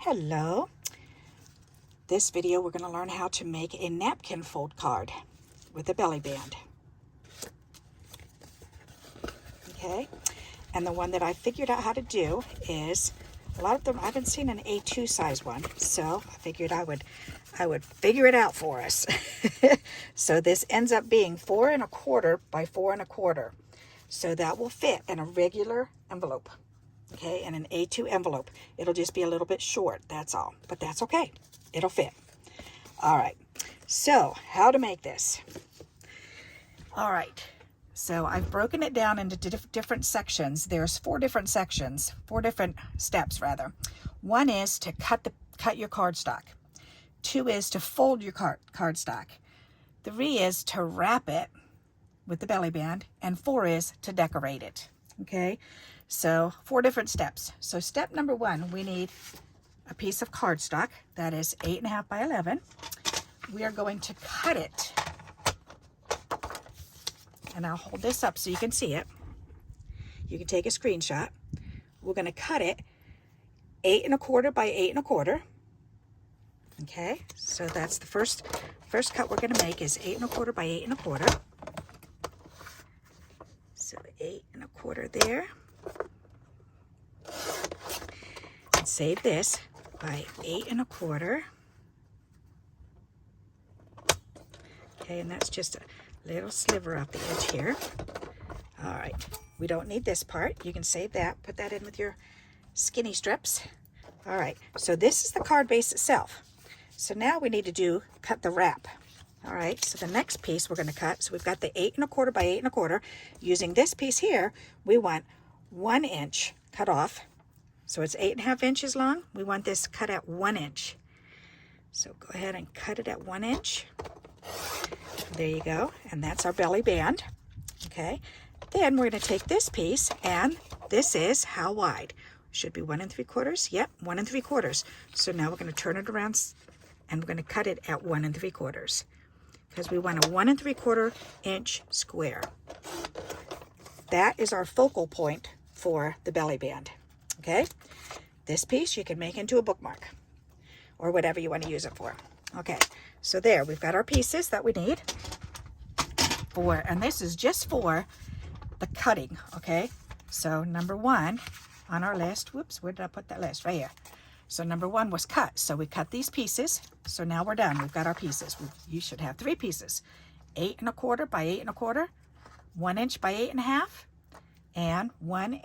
Hello. This video we're going to learn how to make a napkin fold card with a belly band. Okay, and the one that I figured out how to do is, a lot of them, I haven't seen an A2 size one, so I figured I would figure it out for us. So this ends up being 4 1/4 by 4 1/4. So that will fit in a regular envelope. Okay, in an A2 envelope. It'll just be a little bit short, that's all. But that's okay. It'll fit. All right. So, how to make this? All right. So, I've broken it down into different sections. There's 4 different sections, 4 different steps, rather. 1 is to cut your cardstock. 2 is to fold your cardstock. 3 is to wrap it with the belly band. And 4 is to decorate it. Okay? So 4 different steps. So step number 1, we need a piece of cardstock that is 8 1/2 by 11. We are going to cut it, and I'll hold this up so you can see it. You can take a screenshot. We're going to cut it 8 1/4 by 8 1/4. Okay, so that's the first cut we're going to make is 8 1/4 by 8 1/4. So 8 1/4 there. And save this by 8 1/4. Okay, and that's just a little sliver off the edge here. All right, we don't need this part. You can save that, put that in with your skinny strips. All right, so this is the card base itself. So now we need to cut the wrap. All right, so the next piece we're going to cut, so we've got the 8 1/4 by 8 1/4. Using this piece here, we want 1 inch cut off. So it's 8 1/2 inches long. We want this cut at 1 inch. So go ahead and cut it at 1 inch. There you go. And that's our belly band. Okay. Then we're going to take this piece, and this is how wide? Should be 1 3/4. Yep, 1 3/4. So now we're going to turn it around, and we're going to cut it at 1 3/4 because we want a 1 3/4 inch square. That is our focal point for the belly band. Okay, this piece you can make into a bookmark or whatever you want to use it for. Okay, so there, we've got our pieces that we need for, and this is just for the cutting. Okay, so number 1 on our list, whoops, where did I put that list? Right here. So number 1 was cut. So we cut these pieces. So now we're done. We've got our pieces. You should have 3 pieces. 8 1/4 by 8 1/4, 1 inch by 8 1/2, and 1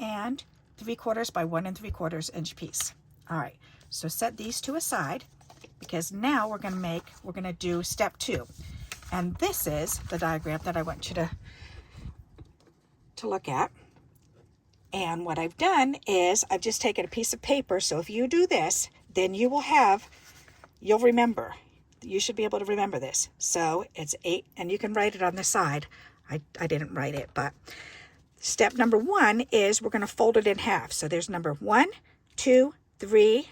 3/4 by 1 3/4 inch piece. All right, so set these 2 aside because now we're going to do step 2. And this is the diagram that I want you to look at. And what I've done is I've just taken a piece of paper. So if you do this, then you'll remember. You should be able to remember this. So it's 8, and you can write it on the side. I didn't write it, but step number 1 is we're going to fold it in half. So there's number 1, 2, 3,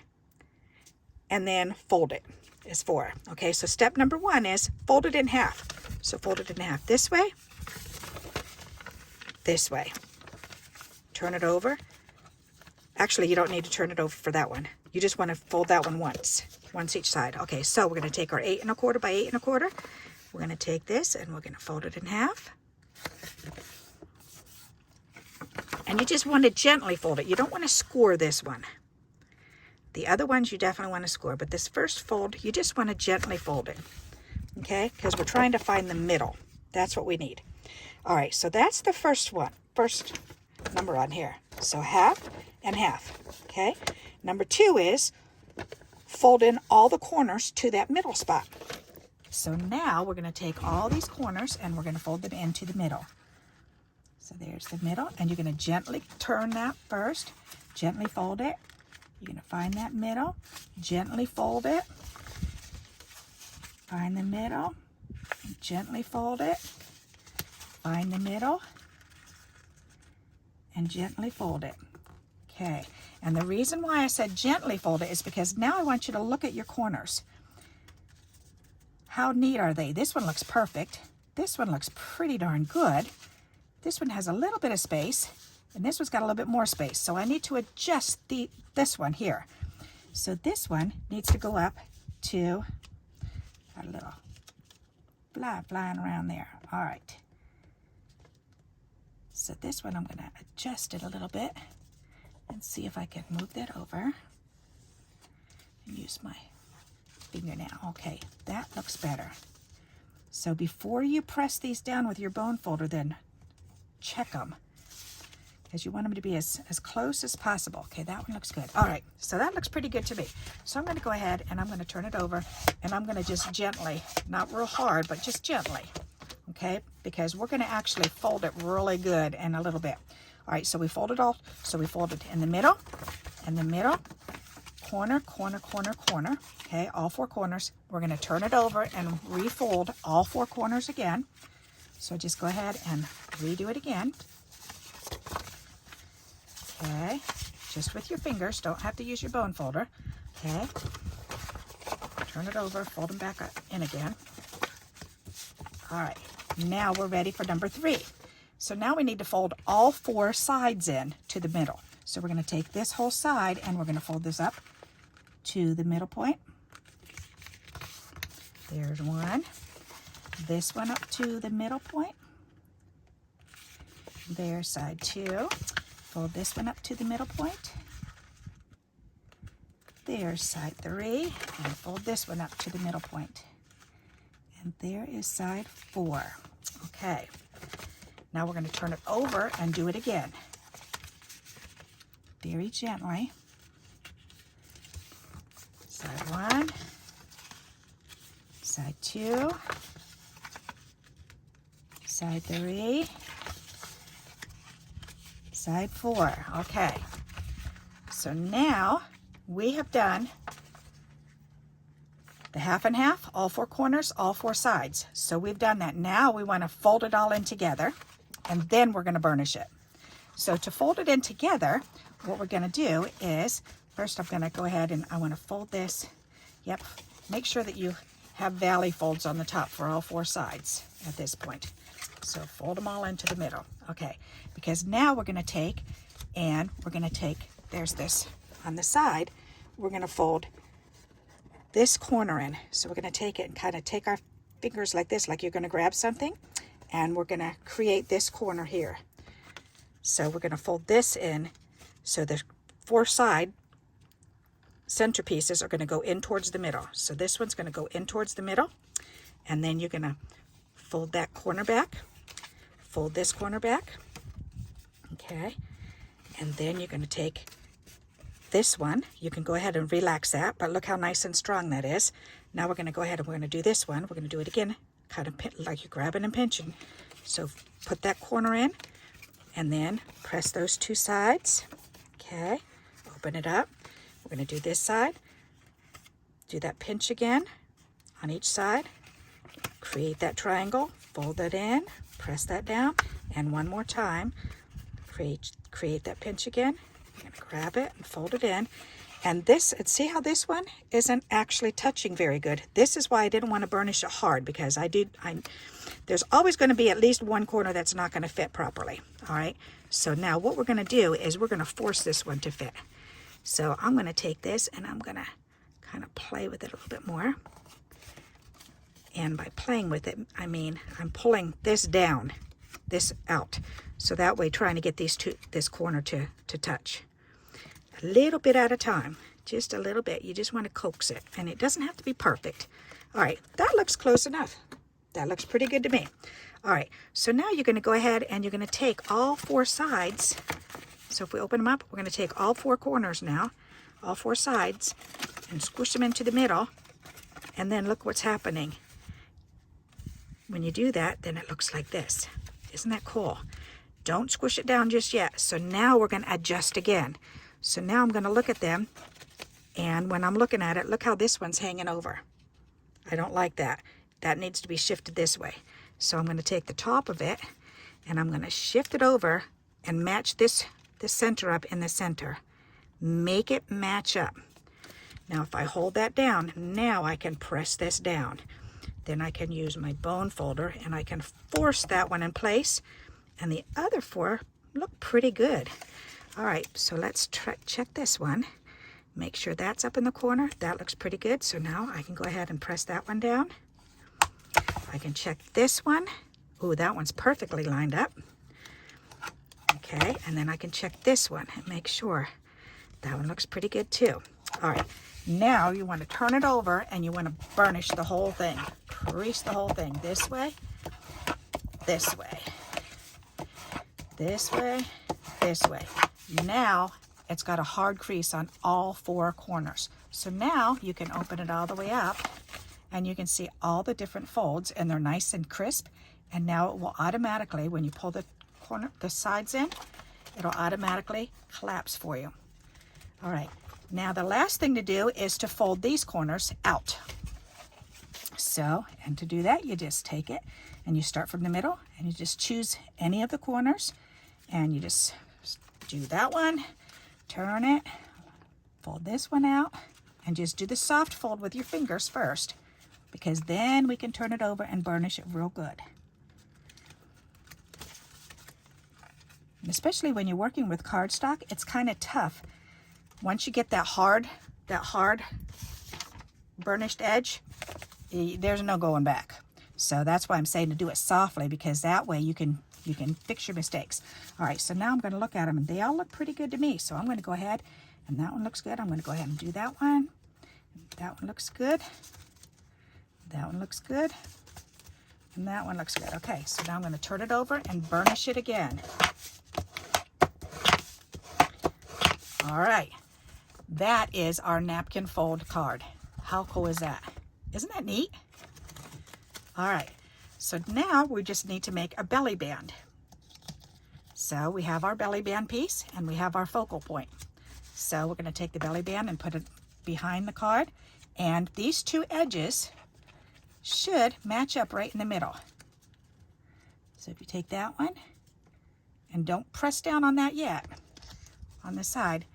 and then fold it is 4. Okay, so step number 1 is fold it in half. So fold it in half this way, this way. Turn it over. Actually, you don't need to turn it over for that one. You just want to fold that one once each side. Okay, so we're going to take our 8 1/4 by 8 1/4. We're going to take this and we're going to fold it in half. And you just want to gently fold it. You don't want to score this one. The other ones you definitely want to score, but this first fold, you just want to gently fold it. Okay, because we're trying to find the middle. That's what we need. All right, so that's the first number on here. So half and half. Okay, number 2 is fold in all the corners to that middle spot. So now we're going to take all these corners and we're going to fold them into the middle. So there's the middle, and you're going to gently turn that first, gently fold it. You're going to find that middle, gently fold it, find the middle, gently fold it, find the middle, and gently fold it. Okay, and the reason why I said gently fold it is because now I want you to look at your corners. How neat are they? This one looks perfect. This one looks pretty darn good. This one has a little bit of space, and this one's got a little bit more space. So I need to adjust this one here. So this one needs to go up to a little fly flying around there. All right. So this one I'm going to adjust it a little bit and see if I can move that over and use my finger now. Okay, that looks better. So before you press these down with your bone folder, then check them, because you want them to be as close as possible. Okay, that one looks good. All right, so that looks pretty good to me. So I'm going to go ahead and I'm going to turn it over, and I'm going to just gently, not real hard, but just gently, okay, because we're going to actually fold it really good in a little bit. All right, so we fold it all. So we fold it in the middle, corner, corner, corner, corner. Okay, all four corners. We're going to turn it over and refold all four corners again. So just go ahead and redo it again. Okay, just with your fingers. Don't have to use your bone folder. Okay, turn it over, fold them back in again. All right, now we're ready for number 3. So now we need to fold all 4 sides in to the middle. So we're going to take this whole side and we're going to fold this up to the middle point. There's one. This one up to the middle point. There's side 2. Fold this one up to the middle point. There's side 3. And fold this one up to the middle point. And there is side 4. Okay. Now we're going to turn it over and do it again. Very gently. Side 1. Side 2. Side 3. Side 4. Okay. So now we have done the half and half, all 4 corners, all 4 sides. So we've done that. Now we want to fold it all in together, and then we're going to burnish it. So to fold it in together, what we're going to do is, first I'm going to go ahead and I want to fold this. Yep, make sure that you have valley folds on the top for all 4 sides at this point. So fold them all into the middle. Okay, because now we're going to take, there's this on the side, we're going to fold this corner in. So we're going to take it and kind of take our fingers like this, like you're going to grab something, and we're going to create this corner here. So we're going to fold this in, so the 4 side centerpieces are going to go in towards the middle. So this one's going to go in towards the middle, and then you're going to fold that corner back, fold this corner back, okay, and then you're going to take this one. You can go ahead and relax that, but look how nice and strong that is. Now we're going to go ahead and we're going to do this one. We're going to do it again, kind of like you're grabbing and pinching. So put that corner in, and then press those 2 sides. Okay, open it up. We're going to do this side. Do that pinch again on each side. Create that triangle. Fold that in. Press that down. And one more time. Create that pinch again. You're going to grab it and fold it in. And this, see how this one isn't actually touching very good. This is why I didn't want to burnish it hard, because there's always going to be at least one corner that's not going to fit properly. All right. So now what we're going to do is we're going to force this one to fit. So I'm going to take this and I'm going to kind of play with it a little bit more. And by playing with it, I mean I'm pulling this down, this out. So that way trying to get this corner to touch. A little bit at a time, just a little bit. You just want to coax it, and it doesn't have to be perfect. All right, that looks close enough. That looks pretty good to me. All right, so now you're going to go ahead and you're going to take all 4 sides. So if we open them up, we're going to take all 4 corners now, all 4 sides, and squish them into the middle. And then look what's happening. When you do that, then it looks like this. Isn't that cool? Don't squish it down just yet. So now we're going to adjust again. So now I'm going to look at them, and when I'm looking at it, look how this one's hanging over. I don't like that. That needs to be shifted this way. So I'm going to take the top of it, and I'm going to shift it over and match this center up in the center. Make it match up. Now if I hold that down, now I can press this down. Then I can use my bone folder and I can force that one in place, and the other 4 look pretty good. All right, so let's check this one. Make sure that's up in the corner. That looks pretty good. So now I can go ahead and press that one down. I can check this one. Ooh, that one's perfectly lined up. Okay, and then I can check this one and make sure that one looks pretty good too. All right, now you want to turn it over and you want to burnish the whole thing. Crease the whole thing this way, this way, this way, this way. Now it's got a hard crease on all four corners. So now you can open it all the way up and you can see all the different folds and they're nice and crisp. And now it will automatically, when you pull the sides in, it'll automatically collapse for you. All right, now the last thing to do is to fold these corners out. So, and to do that, you just take it and you start from the middle and you just choose any of the corners and you just do that one, turn it, fold this one out, and just do the soft fold with your fingers first, because then we can turn it over and burnish it real good. And especially when you're working with cardstock, it's kind of tough. Once you get that hard burnished edge, there's no going back. So that's why I'm saying to do it softly, because that way you can fix your mistakes. All right, so now I'm going to look at them and they all look pretty good to me. So I'm going to go ahead, and that one looks good. I'm going to go ahead and do that one. That one looks good. That one looks good. And that one looks good. Okay, so now I'm going to turn it over and burnish it again. All right, that is our napkin fold card. How cool is that? Isn't that neat? All right, so now we just need to make a belly band. So we have our belly band piece and we have our focal point. So we're going to take the belly band and put it behind the card, and these two edges should match up right in the middle. So if you take that one, and don't press down on that yet, on the side,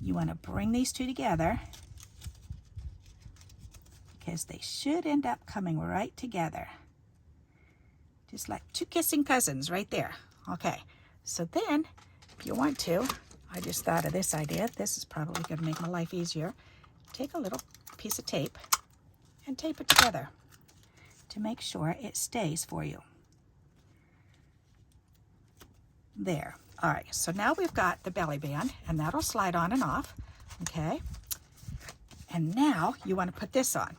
you want to bring these two together because they should end up coming right together. Just like two kissing cousins right there. Okay, so then if you want to, I just thought of this idea. This is probably going to make my life easier. Take a little piece of tape and tape it together to make sure it stays for you. There. All right, so now we've got the belly band, and that'll slide on and off, okay? And now you want to put this on.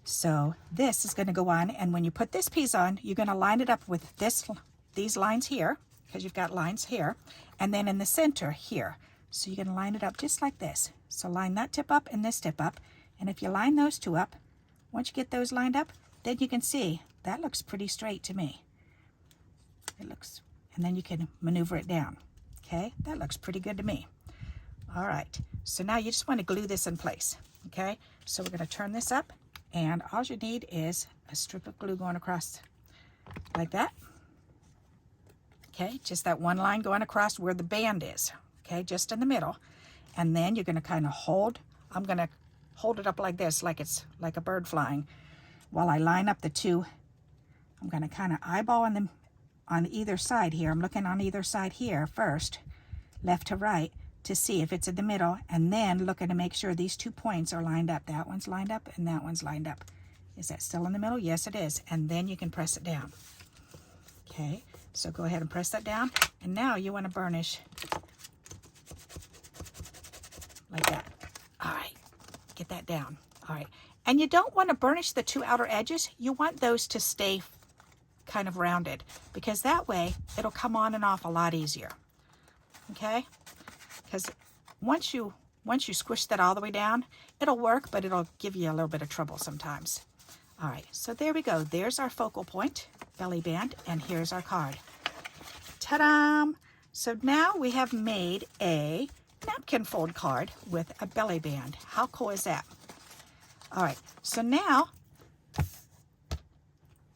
So this is going to go on, and when you put this piece on, you're going to line it up with these lines here, because you've got lines here, and then in the center here. So you're going to line it up just like this. So line that tip up and this tip up, and if you line those two up, once you get those lined up, then you can see that looks pretty straight to me. It looks, and then you can maneuver it down. Okay, that looks pretty good to me. All right, so now you just want to glue this in place. Okay, so we're going to turn this up, and all you need is a strip of glue going across like that. Okay, just that one line going across where the band is. Okay, just in the middle. And then you're going to kind of hold, I'm going to hold it up like this, like it's like a bird flying, while I line up the two. I'm going to kind of eyeball them on either side here. I'm looking on either side here first, left to right, to see if it's in the middle, and then looking to make sure these 2 points are lined up. That one's lined up and that one's lined up. Is that still in the middle? Yes, it is. And then you can press it down. Okay, so go ahead and press that down. And now you want to burnish like that. All right, get that down. All right, and you don't want to burnish the two outer edges. You want those to stay kind of rounded, because that way it'll come on and off a lot easier. Okay, because once you squish that all the way down, it'll work, but it'll give you a little bit of trouble sometimes. All right, so there we go. There's our focal point, belly band, and here's our card. Ta-da! So now we have made a napkin fold card with a belly band. How cool is that? All right, so now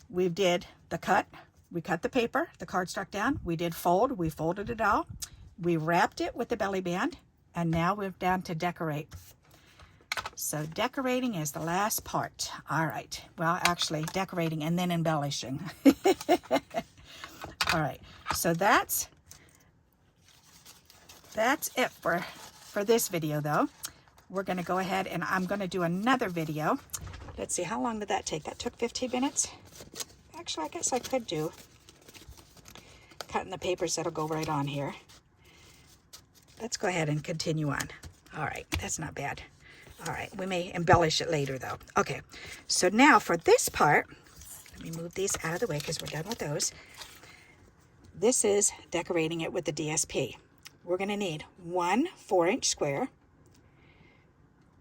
we did the cut. We cut the paper, the cardstock down. We did fold. We folded it all. We wrapped it with the belly band, and now we're down to decorate. So decorating is the last part. All right. Well, actually, decorating and then embellishing. All right. So that's it for this video, though. we're going to go ahead and I'm going to do another video. Let's see, how long did that take? That took 15 minutes. Actually, I guess I could do cutting the papers that'll go right on here. Let's go ahead and continue on. All right, that's not bad. All right, we may embellish it later though. Okay, so now for this part, let me move these out of the way because we're done with those. This is decorating it with the DSP. We're going to need one 4-inch square.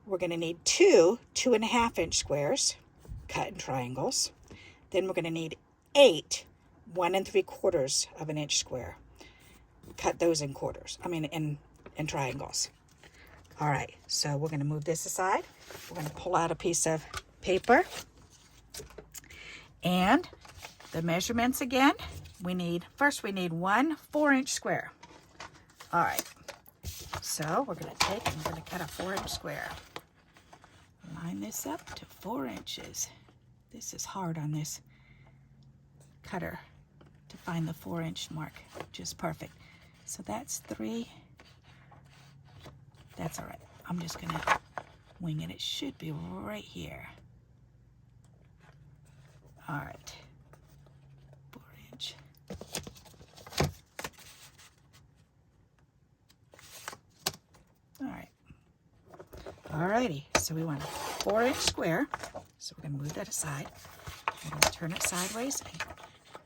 We're going to need two 2.5-inch squares cut in triangles. Then we're going to need 8 1 3/4 of an inch square. Cut those in quarters. I mean in triangles. All right, so we're going to move this aside. We're going to pull out a piece of paper. And the measurements again, first we need one 4-inch square. All right, so we're going to take and we're going to cut a 4-inch square. Line this up to 4 inches. This is hard on this cutter to find the 4-inch mark, just perfect. So that's 3. That's all right. I'm just going to wing it. It should be right here. All right. 4-inch. All right. All righty. So we want a 4-inch square. So we're going to move that aside. We're going to turn it sideways and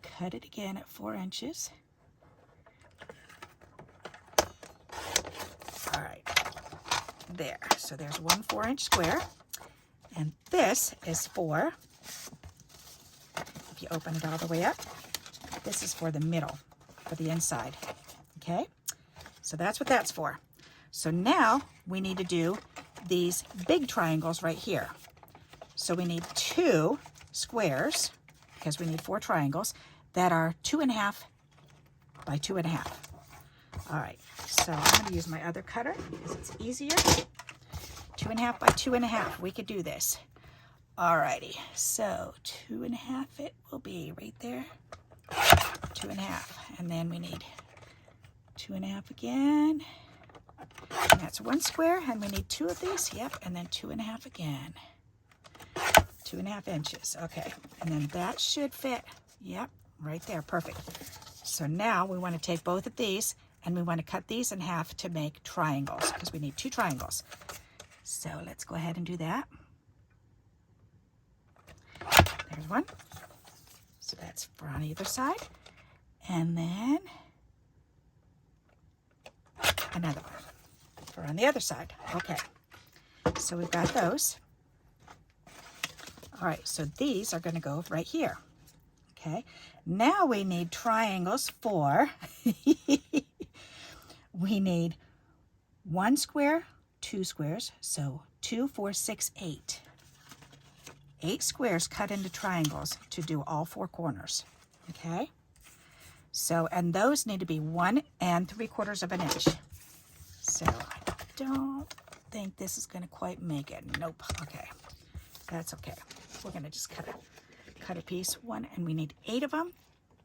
cut it again at 4 inches. All right. There. So there's one 4-inch square. And this is for, if you open it all the way up, this is for the middle, for the inside. Okay? So that's what that's for. So now we need to do these big triangles right here. So we need 2 squares, because we need 4 triangles, that are 2.5 by 2.5. All right, so I'm going to use my other cutter because it's easier. 2.5 by 2.5, we could do this. All righty, so 2.5 it will be right there. 2.5, and then we need 2.5 again. And that's 1 square, and we need 2 of these. Yep, and then 2.5 again. 2.5 inches. Okay, and then that should fit. Yep, right there. Perfect. So now we want to take both of these, and we want to cut these in half to make triangles, because we need 2 triangles. So let's go ahead and do that. There's one. So that's for on either side. And then another one for on the other side. Okay, so we've got those. All right, so these are going to go right here. Okay, now we need triangles for, we need 1 square, 2 squares, so 2, 4, 6, 8. 8 squares cut into triangles to do all 4 corners. Okay, so, and those need to be 1 3/4 of an inch. So I don't think this is going to quite make it. Nope. Okay, that's okay. We're going to just cut a piece, and we need 8 of them.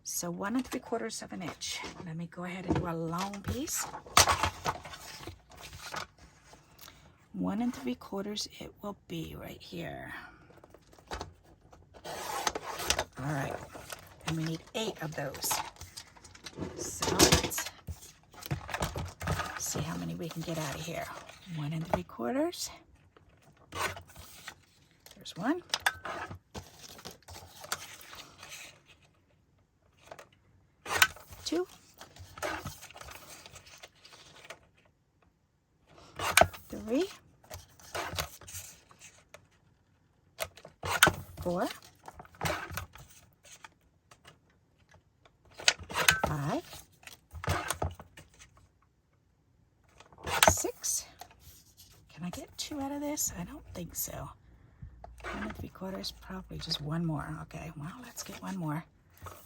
So 1 3/4 of an inch. Let me go ahead and do a long piece. 1 3/4 it will be right here. All right, and we need 8 of those. So let's see how many we can get out of here. 1 3/4. There's 1. 2. 3. 4. 5. 6. Can I get 2 out of this? I don't think so. 1 3/4, probably just 1 more. Okay, well, let's get 1 more.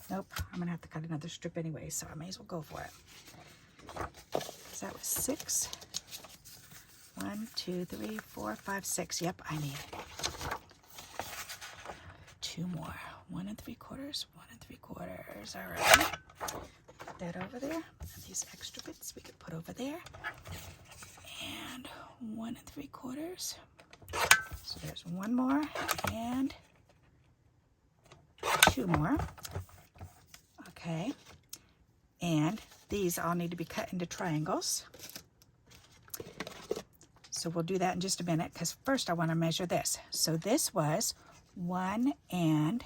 Nope, I'm gonna have to cut another strip anyway, so I may as well go for it. So that was 6. 1, 2, 3, 4, 5, 6. Yep, I need 2 more. 1 3/4, 1 3/4. All right. Put that over there. And these extra bits we could put over there. and 1 3/4. So there's one more and 2 more. Okay, and these all need to be cut into triangles. So we'll do that in just a minute, because first I want to measure this. So this was 1 and,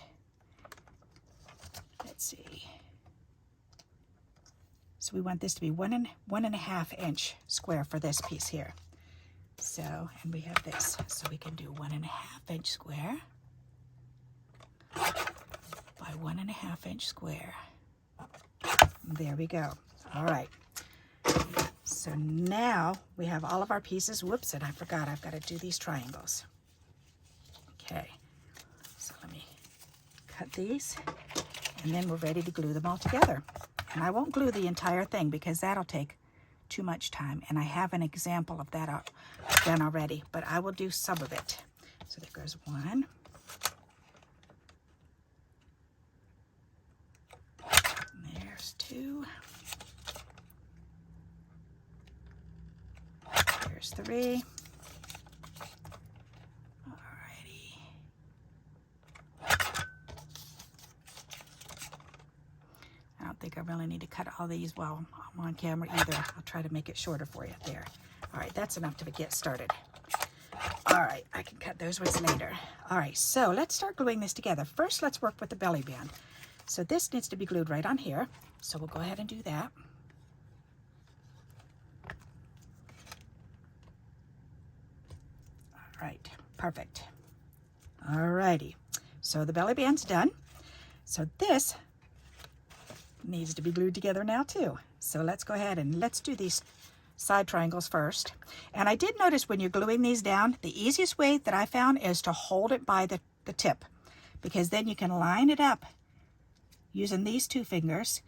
let's see. So we want this to be 1 1/2 inch square for this piece here. So, and we have this. So we can do 1 1/2 inch square by 1 1/2 inch square. There we go. All right. So now we have all of our pieces. Whoops, and I forgot I've got to do these triangles. Okay, so let me cut these, and then we're ready to glue them all together. And I won't glue the entire thing because that'll take too much time, and I have an example of that done already, but I will do some of it. So there goes 1. And there's 2. There's 3. Alrighty. I don't think I really need to cut all these while I'm on camera either. I'll try to make it shorter for you there. All right, that's enough to get started. All right, I can cut those ones later. All right, so let's start gluing this together. First, let's work with the belly band. So this needs to be glued right on here. So we'll go ahead and do that. Right, perfect. All righty, so the belly band's done. So this needs to be glued together now too. So let's go ahead and let's do these side triangles first. And I did notice when you're gluing these down, the easiest way that I found is to hold it by the tip, because then you can line it up using these 2 fingers.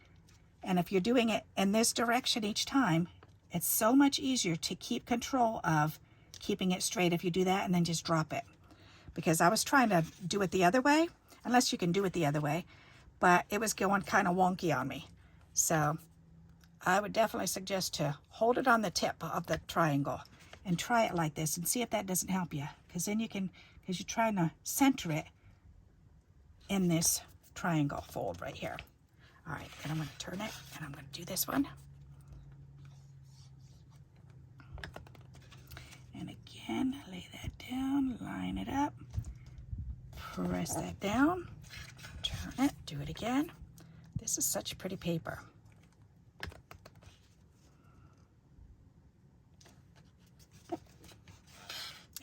And if you're doing it in this direction each time, it's so much easier to keep control of keeping it straight if you do that and then just drop it. Because I was trying to do it the other way, unless you can do it the other way, but it was going kind of wonky on me. So I would definitely suggest to hold it on the tip of the triangle and try it like this and see if that doesn't help you. Because then you can, because you're trying to center it in this triangle fold right here. All right, and I'm going to turn it and I'm going to do this one. And again, lay that down, line it up, press that down, turn it, do it again. This is such pretty paper.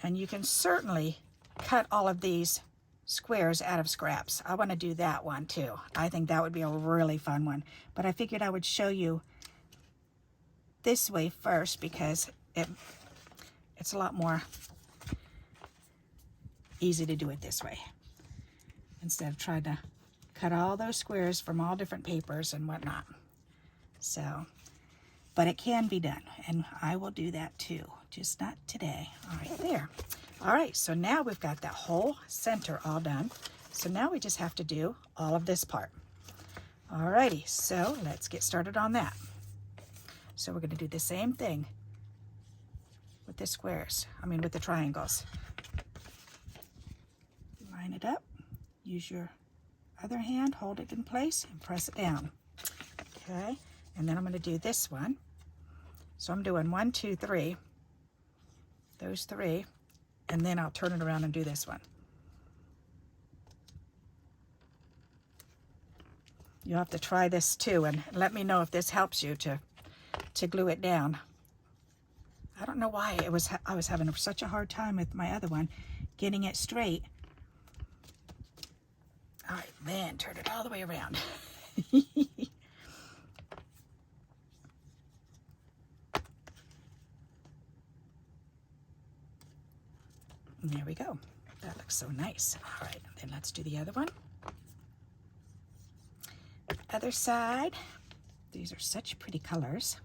And you can certainly cut all of these squares out of scraps. I want to do that one too. I think that would be a really fun one. But I figured I would show you this way first because it's a lot more easy to do it this way instead of trying to cut all those squares from all different papers and whatnot. So, but it can be done, and I will do that too, just not today. All right, there. All right, so now we've got that whole center all done. So now we just have to do all of this part. All righty, so let's get started on that. So we're going to do the same thing with the squares, with the triangles. Line it up, use your other hand, hold it in place and press it down. Okay, and then I'm going to do this one. So I'm doing 1, 2, 3, those 3, and then I'll turn it around and do this one. You'll have to try this too and let me know if this helps you to glue it down. I don't know why I was having such a hard time with my other one getting it straight. All right, then turn it all the way around. And there we go. That looks so nice. All right, then let's do the other one. Other side. These are such pretty colors.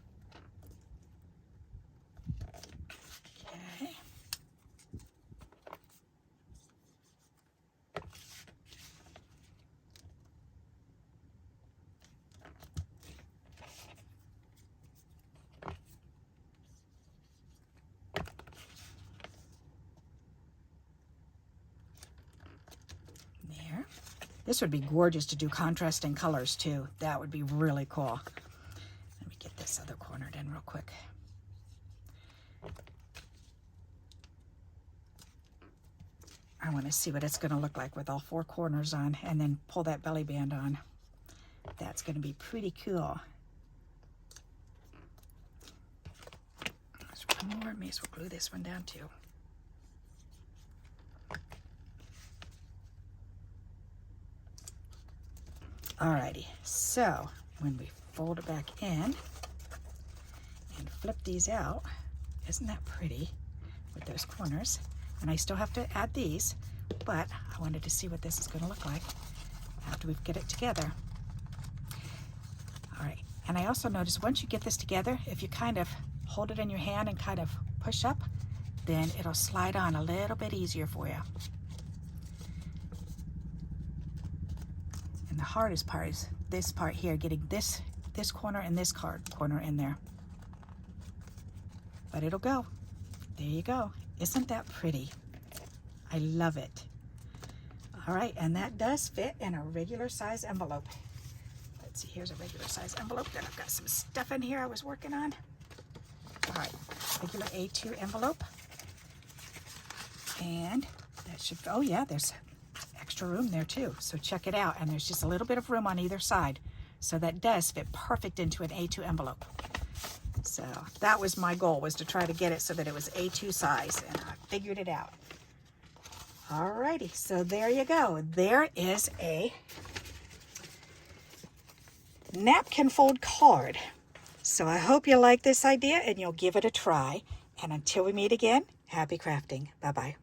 Okay. This would be gorgeous to do contrasting colors too. That would be really cool. Let me get this other cornered in real quick. I want to see what it's going to look like with all 4 corners on, and then pull that belly band on. That's going to be pretty cool. There's one more. May as well glue this one down too. Alrighty, so when we fold it back in and flip these out, isn't that pretty with those corners? And I still have to add these, but I wanted to see what this is going to look like after we get it together. All right, and I also noticed once you get this together, if you kind of hold it in your hand and kind of push up, then it'll slide on a little bit easier for you. And the hardest part is this part here, getting this corner and this corner in there. But it'll go. There you go. Isn't that pretty? I love it. All right, and that does fit in a regular size envelope. Let's see, here's a regular size envelope that I've got some stuff in here I was working on. All right, regular A2 envelope. And that should, oh yeah, there's extra room there too. So check it out. And there's just a little bit of room on either side. So that does fit perfect into an A2 envelope. So that was my goal, was to try to get it so that it was A2 size, and I figured it out. Alrighty, so there you go. There is a napkin fold card. So I hope you like this idea and you'll give it a try. And until we meet again, happy crafting. Bye-bye.